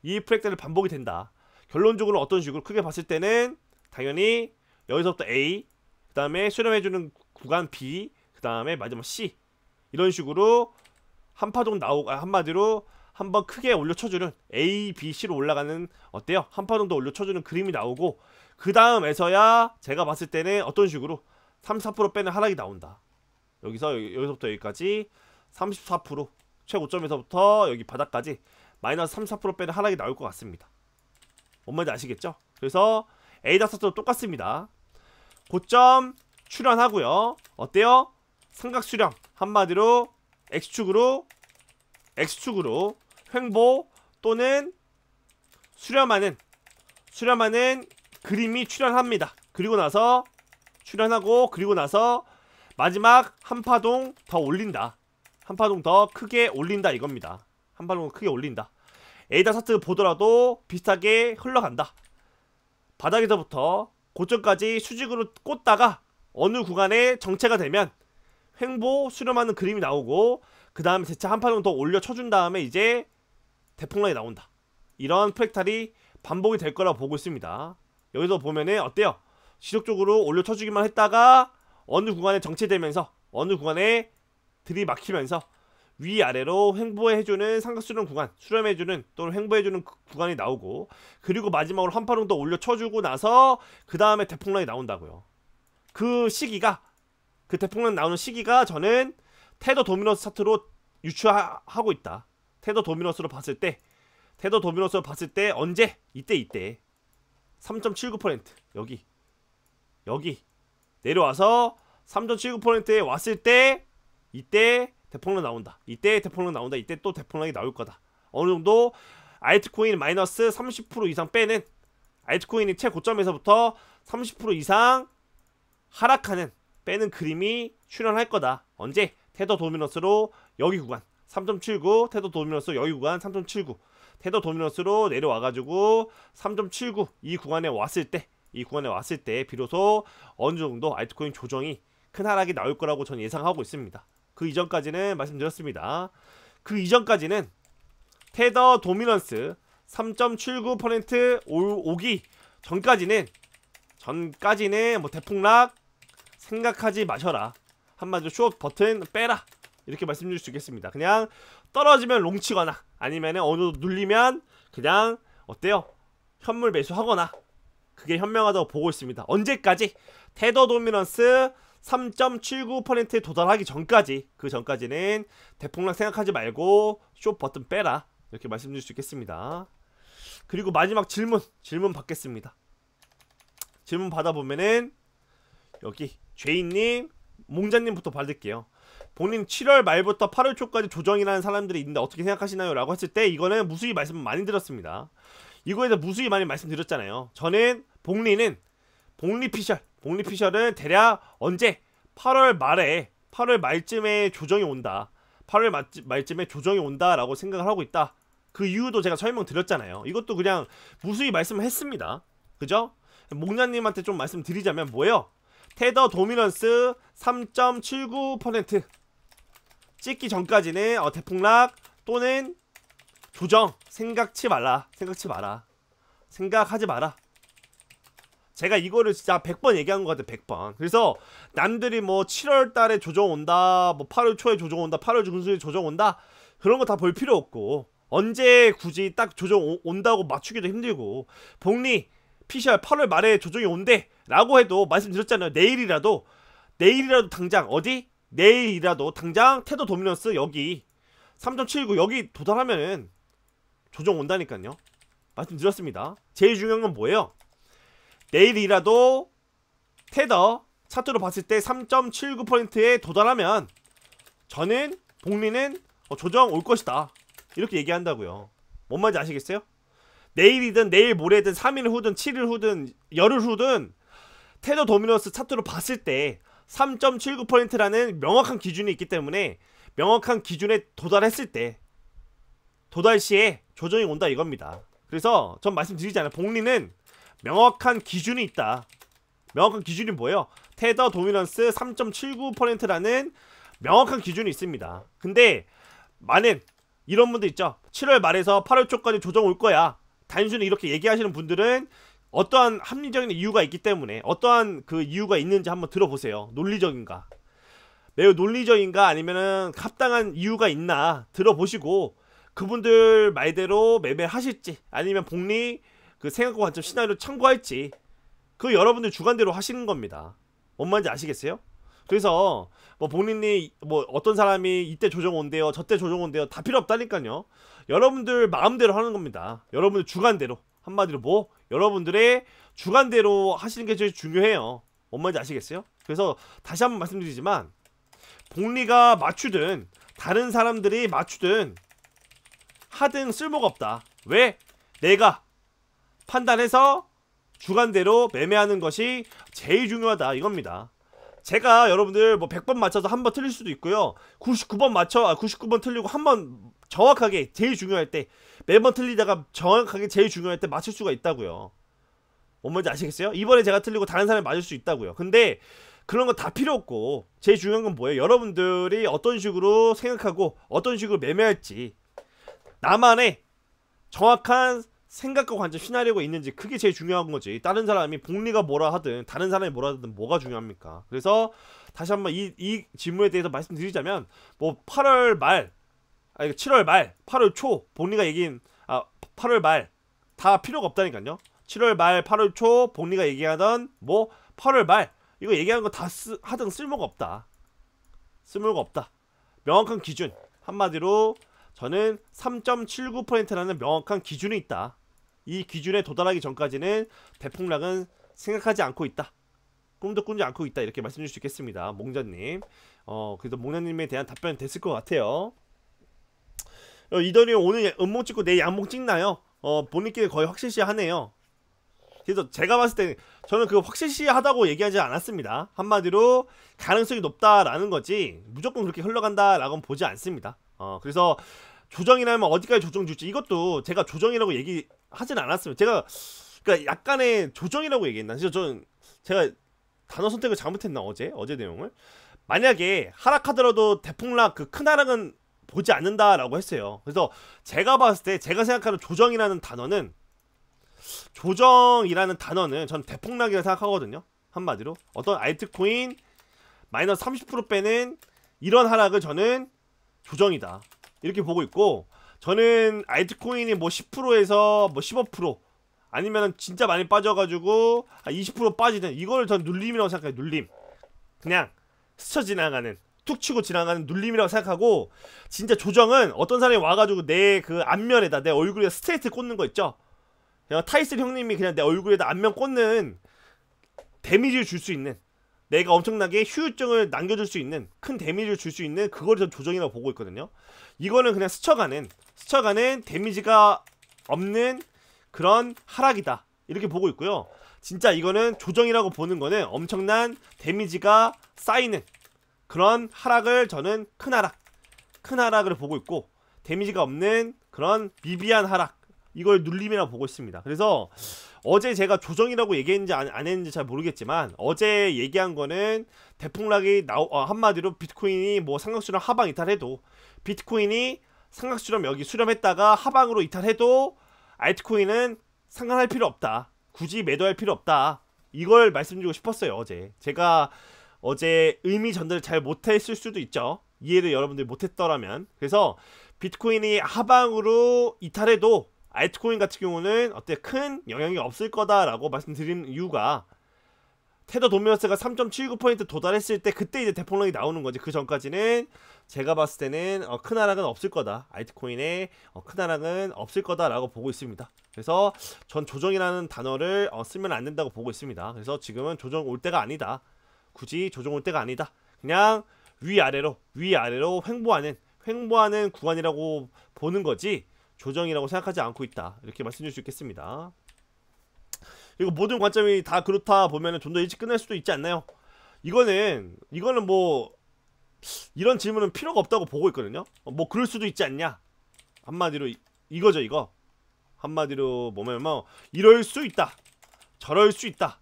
이 프랙탈이 반복이 된다. 결론적으로 어떤 식으로 크게 봤을 때는 당연히 여기서부터 A, 그 다음에 수렴해주는 구간 B, 그 다음에 마지막 C, 이런 식으로 한 파동 나오고, 한마디로 한번 크게 올려쳐주는 A, B, C로 올라가는, 어때요? 한 파동 더 올려쳐주는 그림이 나오고, 그 다음에서야 제가 봤을 때는 어떤 식으로 34% 빼는 하락이 나온다. 여기서부터 여기까지 34%, 최고점에서부터 여기 바닥까지 마이너스 34% 빼는 하락이 나올 것 같습니다. 뭔 말인지 아시겠죠? 그래서 에이다스도 똑같습니다. 고점 출현하고요. 어때요? 삼각수렴, 한마디로 X축으로 횡보 또는 수렴하는 그림이 출현합니다. 그리고 나서 마지막 한 파동 더 올린다. 한 파동 더 크게 올린다 이겁니다. 한 파동 크게 올린다. 에이다 차트 보더라도 비슷하게 흘러간다. 바닥에서부터 고점까지 수직으로 꽂다가 어느 구간에 정체가 되면 횡보 수렴하는 그림이 나오고, 그 다음에 재차 한 파동 더 올려 쳐준 다음에 이제 대폭락이 나온다. 이런 프랙탈이 반복이 될 거라고 보고 있습니다. 여기서 보면은 어때요? 지속적으로 올려 쳐주기만 했다가 어느 구간에 정체되면서, 어느 구간에 들이막히면서 위아래로 횡보해주는 삼각수렴 구간, 수렴해주는 또는 횡보해주는 구간이 나오고, 그리고 마지막으로 한 파동 더 올려 쳐주고 나서 그 다음에 대폭락이 나온다고요. 그 대폭락 나오는 시기가 저는 테더 도미너스 차트로 유추하고 있다. 테더 도미너스로 봤을 때 언제? 이때 3.79% 여기 내려와서 3.79%에 왔을 때 이때 대폭락 나온다. 이때 또 대폭락이 나올 거다. 어느 정도 알트코인 마이너스 30% 이상 빼는, 알트코인이 최고점에서부터 30% 이상 하락하는, 빼는 그림이 출현할 거다. 언제? 테더 도미너스로 여기 구간 3.79, 테더 도미너스로 여기 구간 3.79, 테더 도미너스로 내려와가지고 3.79 이 구간에 왔을 때 비로소 어느 정도 알트코인 조정이 큰 하락이 나올 거라고 저는 예상하고 있습니다. 그 이전까지는 말씀드렸습니다. 그 이전까지는 테더 도미넌스 3.79% 오기 전까지는 뭐 대폭락 생각하지 마셔라. 한마디로 숏 버튼 빼라. 이렇게 말씀드릴 수 있겠습니다. 그냥 떨어지면 롱치거나 아니면은 어느 정도 눌리면 그냥 어때요? 현물 매수하거나 그게 현명하다고 보고 있습니다. 언제까지? 테더 도미넌스 3.79%에 도달하기 전까지, 그 전까지는 대폭락 생각하지 말고 숏 버튼 빼라. 이렇게 말씀드릴 수 있겠습니다. 그리고 마지막 질문 받겠습니다. 질문 받아보면은 여기 죄인님, 몽자님부터 받을게요. 본인 7월 말부터 8월 초까지 조정이라는 사람들이 있는데 어떻게 생각하시나요? 라고 했을 때 이거는 무수히 말씀 많이 드렸습니다. 이거에 대해서 무수히 많이 말씀드렸잖아요. 저는 복리피셜은 대략 언제? 8월 말쯤에 조정이 온다. 8월 말쯤에 조정이 온다라고 생각을 하고 있다. 그 이유도 제가 설명드렸잖아요. 이것도 그냥 무수히 말씀을 했습니다. 그죠? 목냐님한테 좀 말씀드리자면 뭐예요? 테더 도미넌스 3.79% 찍기 전까지는 대폭락 또는 조정 생각하지 마라. 제가 이거를 진짜 100번 얘기한 것 같아요. 100번. 그래서 남들이 뭐 7월달에 조정 온다, 뭐 8월 초에 조정 온다, 8월 중순에 조정 온다, 그런 거 다 볼 필요 없고, 언제 굳이 딱 조정 온다고 맞추기도 힘들고, 복리 피셜 8월 말에 조정이 온대 라고 해도 말씀드렸잖아요. 내일이라도 당장 내일이라도 당장 테더 도미넌스 여기 3.79 여기 도달하면은 조정 온다니까요. 말씀드렸습니다. 제일 중요한 건 뭐예요? 내일이라도 테더 차트로 봤을 때 3.79%에 도달하면 저는 복리는 조정 올 것이다. 이렇게 얘기한다고요. 뭔 말인지 아시겠어요? 내일이든 내일 모레든 3일 후든 7일 후든 열흘 후든 테더 도미넌스 차트로 봤을 때 3.79%라는 명확한 기준이 있기 때문에 명확한 기준에 도달했을 때 도달 시에 조정이 온다 이겁니다. 그래서 전 말씀드리잖아요. 복리는 명확한 기준이 있다. 명확한 기준이 뭐예요? 테더 도미넌스 3.79%라는 명확한 기준이 있습니다. 근데 많은 이런 분들 있죠. 7월 말에서 8월 초까지 조정 올 거야. 단순히 이렇게 얘기하시는 분들은 어떠한 합리적인 이유가 있기 때문에 어떠한 그 이유가 있는지 한번 들어보세요. 논리적인가? 매우 논리적인가? 아니면은 합당한 이유가 있나? 들어보시고 그분들 말대로 매매하실지 아니면 복리 그 생각과 관점 시나리오 참고할지 그 여러분들 주관대로 하시는 겁니다. 뭔 말인지 아시겠어요? 그래서 뭐 복리님 뭐 어떤 사람이 이때 조정 온대요 저때 조정 온대요 다 필요 없다니까요. 여러분들 마음대로 하는 겁니다. 여러분들 주관대로 한마디로 뭐 여러분들의 주관대로 하시는 게 제일 중요해요. 뭔 말인지 아시겠어요? 그래서 다시 한번 말씀드리지만 복리가 맞추든 다른 사람들이 맞추든 하든 쓸모가 없다. 왜? 내가 판단해서 주관대로 매매하는 것이 제일 중요하다 이겁니다. 제가 여러분들 뭐 100번 맞춰서 한 번 틀릴 수도 있고요. 99번 틀리고 한 번 정확하게 제일 중요할 때 매번 틀리다가 정확하게 제일 중요할 때 맞출 수가 있다고요. 뭔 말인지 아시겠어요? 이번에 제가 틀리고 다른 사람이 맞을 수 있다고요. 근데 그런 거 다 필요 없고 제일 중요한 건 뭐예요? 여러분들이 어떤 식으로 생각하고 어떤 식으로 매매할지 나만의 정확한 생각과 관점 시나리오가 있는지 그게 제일 중요한 거지. 다른 사람이 복리가 뭐라 하든 다른 사람이 뭐라 하든 뭐가 중요합니까? 그래서 다시 한번 이 질문에 대해서 말씀드리자면 뭐 8월 말 아니 7월 말 8월 초 복리가 얘기한 8월 말 다 필요가 없다니까요. 7월 말 8월 초 복리가 얘기하던 뭐 8월 말 이거 얘기하는 거 다 하든 쓸모가 없다. 명확한 기준 한마디로 저는 3.79%라는 명확한 기준이 있다. 이 기준에 도달하기 전까지는 대폭락은 생각하지 않고 있다. 꿈도 꾸지 않고 있다. 이렇게 말씀드릴 수 있겠습니다. 몽자님. 그래도 몽자님에 대한 답변이 됐을 것 같아요. 이더리 오늘 음봉 찍고 내일 양봉 찍나요? 본인끼리 거의 확실시하네요. 그래서 제가 봤을 때 저는 그거 확실시하다고 얘기하지 않았습니다. 한마디로 가능성이 높다라는 거지 무조건 그렇게 흘러간다라고는 보지 않습니다. 그래서 조정이라면 어디까지 조정 줄지 이것도 제가 조정이라고 얘기하진 않았습니다. 제가 그러니까 약간의 조정이라고 얘기했나? 제가 단어 선택을 잘못했나 어제 내용을? 만약에 하락하더라도 대폭락 그 큰 하락은 보지 않는다라고 했어요. 그래서 제가 봤을 때 제가 생각하는 조정이라는 단어는 전 대폭락이라고 생각하거든요. 한마디로 어떤 알트코인 마이너스 30% 빼는 이런 하락을 저는 조정이다 이렇게 보고 있고, 저는 알트코인이 뭐 10%에서 뭐 15% 아니면 진짜 많이 빠져가지고 20% 빠지는 이걸 전 눌림이라고 생각해요. 눌림. 그냥 스쳐 지나가는, 툭 치고 지나가는 눌림이라고 생각하고, 진짜 조정은 어떤 사람이 와가지고 내 그 앞면에다, 내 얼굴에 스트레이트 꽂는 거 있죠. 그냥 타이슨 형님이 그냥 내 얼굴에다 앞면 꽂는 데미지를 줄 수 있는, 내가 엄청나게 후유증을 남겨줄 수 있는, 큰 데미지를 줄 수 있는 그거를 전 조정이라고 보고 있거든요. 이거는 그냥 스쳐가는 데미지가 없는 그런 하락이다 이렇게 보고 있고요. 진짜 이거는 조정이라고 보는 거는 엄청난 데미지가 쌓이는 그런 하락을 저는 큰 하락을 보고 있고, 데미지가 없는 그런 미비한 하락, 이걸 눌림이라고 보고 있습니다. 그래서 어제 제가 조정이라고 얘기했는지 안 했는지 잘 모르겠지만, 어제 얘기한 거는 대폭락이 한마디로 비트코인이 뭐 삼각수렴 하방 이탈해도, 비트코인이 삼각수렴 여기 수렴했다가 하방으로 이탈해도 알트코인은 상관할 필요 없다, 굳이 매도할 필요 없다, 이걸 말씀드리고 싶었어요. 어제 제가 의미 전달을 잘 못했을 수도 있죠. 이해를 여러분들이 못했더라면. 그래서 비트코인이 하방으로 이탈해도 알트코인 같은 경우는 큰 영향이 없을 거다라고 말씀드린 이유가, 테더 도미너스가 3.79% 도달했을 때 그때 이제 대폭락이 나오는 거지. 그 전까지는 제가 봤을 때는 큰 하락은 없을 거다, 알트코인에 큰 하락은 없을 거다라고 보고 있습니다. 그래서 전 조정이라는 단어를 쓰면 안 된다고 보고 있습니다. 그래서 지금은 조정 올 때가 아니다, 굳이 조정 올 때가 아니다, 그냥 위아래로 횡보하는 구간이라고 보는 거지 조정이라고 생각하지 않고 있다, 이렇게 말씀드릴 수 있겠습니다. 그리고 모든 관점이 다 그렇다 보면은 좀 더 일찍 끝날 수도 있지 않나요? 이거는 뭐 이런 질문은 필요가 없다고 보고 있거든요. 뭐 그럴 수도 있지 않냐, 한마디로 이거죠. 이거 한마디로 뭐면 뭐 이럴 수 있다, 저럴 수 있다,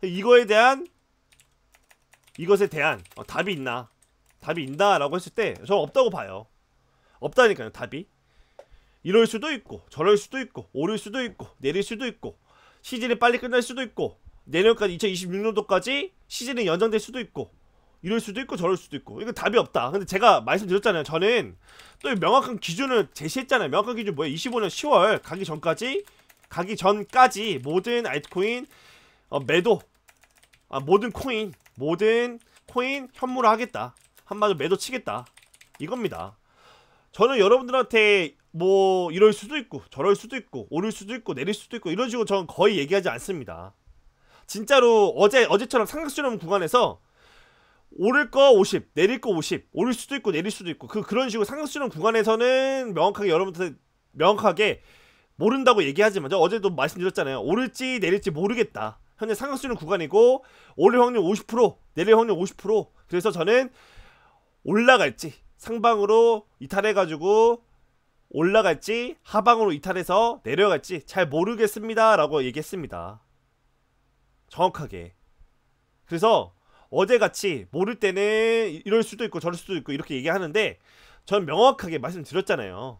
이것에 대한 답이 있나라고 했을 때 저는 없다고 봐요. 없다니까요. 답이 이럴 수도 있고 저럴 수도 있고 오를 수도 있고 내릴 수도 있고, 시즌이 빨리 끝날 수도 있고, 내년까지 2026년도까지 시즌이 연장될 수도 있고, 이럴 수도 있고 저럴 수도 있고, 이거 답이 없다. 근데 제가 말씀드렸잖아요. 저는 또 명확한 기준을 제시했잖아요. 명확한 기준 뭐예요? 25년 10월 가기 전까지 모든 알트코인 매도, 모든 코인 현물화 하겠다, 한마디로 매도 치겠다, 이겁니다. 저는 여러분들한테 뭐 이럴 수도 있고 저럴 수도 있고 오를 수도 있고 내릴 수도 있고 이런 식으로 저는 거의 얘기하지 않습니다. 진짜로 어제처럼 삼각수렴 구간에서 오를 거 50, 내릴 거 50, 오를 수도 있고 내릴 수도 있고, 그런 식으로 삼각수렴 구간에서는 명확하게 여러분한테 모른다고 얘기하지만, 저 어제도 말씀드렸잖아요. 오를지 내릴지 모르겠다, 현재 삼각수렴 구간이고 오를 확률 50%, 내릴 확률 50%. 그래서 저는 올라갈지 상방으로 이탈해가지고 올라갈지 하방으로 이탈해서 내려갈지 잘 모르겠습니다 라고 얘기했습니다. 정확하게. 그래서 어제같이 모를 때는 이럴 수도 있고 저럴 수도 있고 이렇게 얘기하는데, 전 명확하게 말씀드렸잖아요.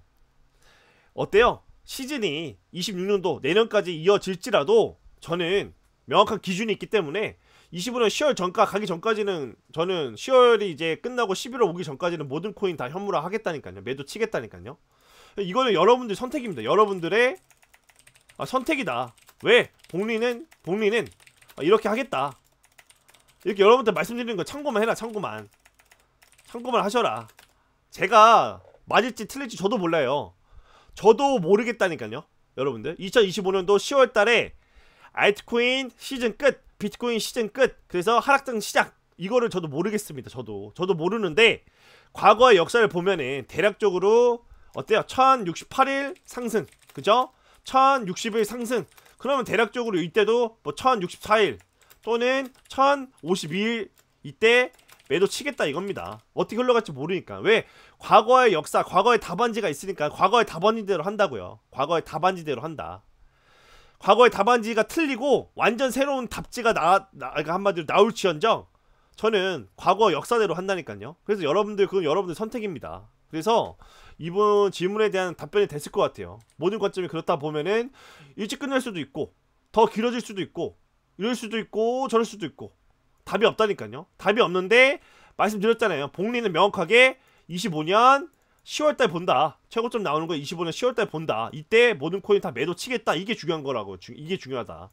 어때요? 시즌이 26년도 내년까지 이어질지라도 저는 명확한 기준이 있기 때문에 25년 10월 전까 가기 전까지는, 저는 10월이 이제 끝나고 11월 오기 전까지는 모든 코인 다 현물화 하겠다니까요. 매도 치겠다니까요. 이거는 여러분들 선택입니다. 여러분들의 선택이다. 왜? 복리는 이렇게 하겠다, 이렇게 여러분들 말씀드리는 거 참고만 해라. 참고만 하셔라. 제가 맞을지 틀릴지 저도 몰라요. 저도 모르겠다니까요. 여러분들 2025년도 10월달에 알트코인 시즌 끝, 비트코인 시즌 끝, 그래서 하락장 시작, 이거를 저도 모르겠습니다. 저도 모르는데, 과거의 역사를 보면은 대략적으로 어때요? 1068일 상승, 그죠? 1060일 상승, 그러면 대략적으로 이때도 뭐 1064일 또는 1052일 이때 매도 치겠다 이겁니다. 어떻게 흘러갈지 모르니까. 왜? 과거의 역사, 과거의 답안지가 있으니까 과거의 답안지대로 한다고요. 과거의 답안지대로 한다. 과거의 답안지가 틀리고 완전 새로운 답지가 그러니까 한마디로 나올지언정 저는 과거 역사대로 한다니까요. 그래서 여러분들 그건 여러분들 선택입니다. 그래서 이번 질문에 대한 답변이 됐을 것 같아요. 모든 관점이 그렇다 보면은 일찍 끝날 수도 있고 더 길어질 수도 있고 이럴 수도 있고 저럴 수도 있고 답이 없다니까요. 답이 없는데 말씀드렸잖아요. 복리는 명확하게 25년 10월달 본다. 최고점 나오는 거 25년 10월달 본다. 이때 모든 코인 다 매도 치겠다. 이게 중요한 거라고. 이게 중요하다.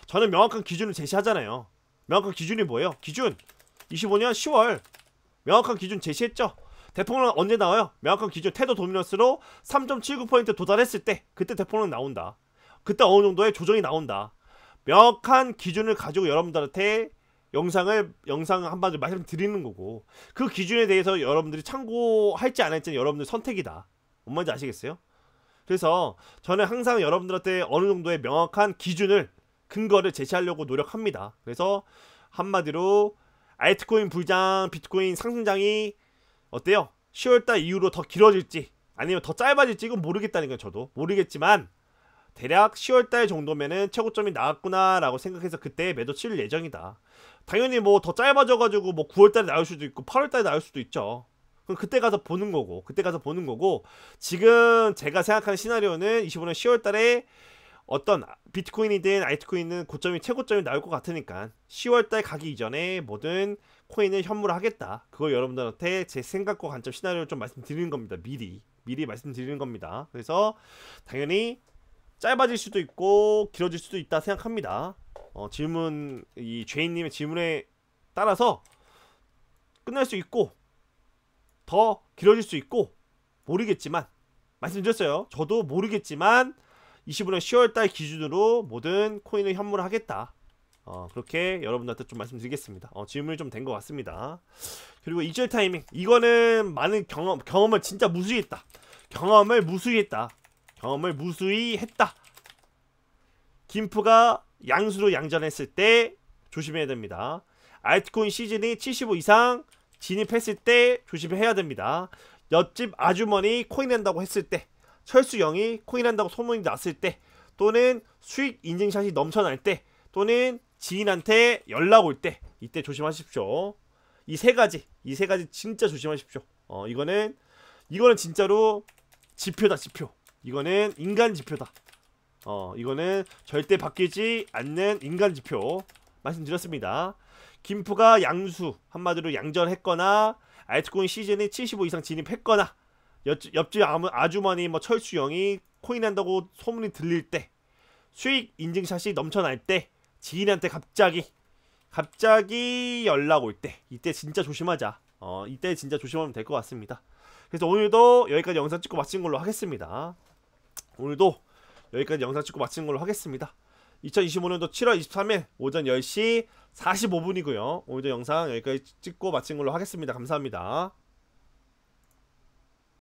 저는 명확한 기준을 제시하잖아요. 명확한 기준이 뭐예요? 기준 25년 10월 명확한 기준 제시했죠. 대폭락 언제 나와요? 명확한 기준 태도 도미넌스로 3.79% 도달했을 때 그때 대폭락 나온다. 그때 어느 정도의 조정이 나온다. 명확한 기준을 가지고 여러분들한테 영상 한마디로 말씀드리는 거고, 그 기준에 대해서 여러분들이 참고할지 안 할지는 여러분들 선택이다. 뭔 말인지 아시겠어요? 그래서 저는 항상 여러분들한테 어느 정도의 명확한 기준을, 근거를 제시하려고 노력합니다. 그래서 한마디로 알트코인 불장, 비트코인 상승장이 어때요? 10월달 이후로 더 길어질지 아니면 더 짧아질지 이건 모르겠다는 건 저도 모르겠지만, 대략 10월달 정도면은 최고점이 나왔구나 라고 생각해서 그때 매도 칠 예정이다. 당연히 뭐 더 짧아져가지고 뭐 9월달에 나올 수도 있고 8월달에 나올 수도 있죠. 그럼 그때 가서 보는 거고, 지금 제가 생각하는 시나리오는 25년 10월달에 어떤 비트코인이든 알트코인은 고점이 최고점이 나올 것 같으니까 10월달 가기 이전에 모든 코인을 현물화하겠다. 그걸 여러분들한테 제 생각과 관점 시나리오를 좀 말씀드리는 겁니다. 미리 말씀드리는 겁니다. 그래서 당연히 짧아질 수도 있고 길어질 수도 있다 생각합니다. 질문, 이 죄인님의 질문에 따라서 끝날 수 있고 더 길어질 수 있고 모르겠지만, 말씀드렸어요. 저도 모르겠지만 25년 10월달 기준으로 모든 코인을 현물화하겠다. 그렇게 여러분들한테 좀 말씀드리겠습니다. 질문이 좀 된 것 같습니다. 그리고 이절 타이밍, 이거는 많은 경험을 진짜 무수히했다. 경험을 무수히 했다. 김프가 양수로 양전했을 때 조심해야 됩니다. 알트코인 시즌이 75 이상 진입했을 때 조심해야 됩니다. 옆집 아주머니 코인한다고 했을 때, 철수영이 코인한다고 소문이 났을 때, 또는 수익 인증샷이 넘쳐날 때, 또는 지인한테 연락 올 때, 이때 조심하십시오. 이 세 가지 진짜 조심하십시오. 이거는 진짜로 지표다, 지표. 이거는 인간 지표다. 이거는 절대 바뀌지 않는 인간 지표 말씀드렸습니다. 김프가 양수, 한마디로 양전했거나 알트코인 시즌이 75 이상 진입했거나 옆집 아주머니 뭐 철수영이 코인한다고 소문이 들릴 때, 수익 인증샷이 넘쳐날 때, 지인한테 갑자기 연락 올 때, 이때 진짜 조심하자. 이때 진짜 조심하면 될 것 같습니다. 그래서 오늘도 여기까지 영상 찍고 마치는 걸로 하겠습니다. 2025년도 7월 23일 오전 10시 45분이고요. 오늘도 영상 여기까지 찍고 마치는 걸로 하겠습니다. 감사합니다.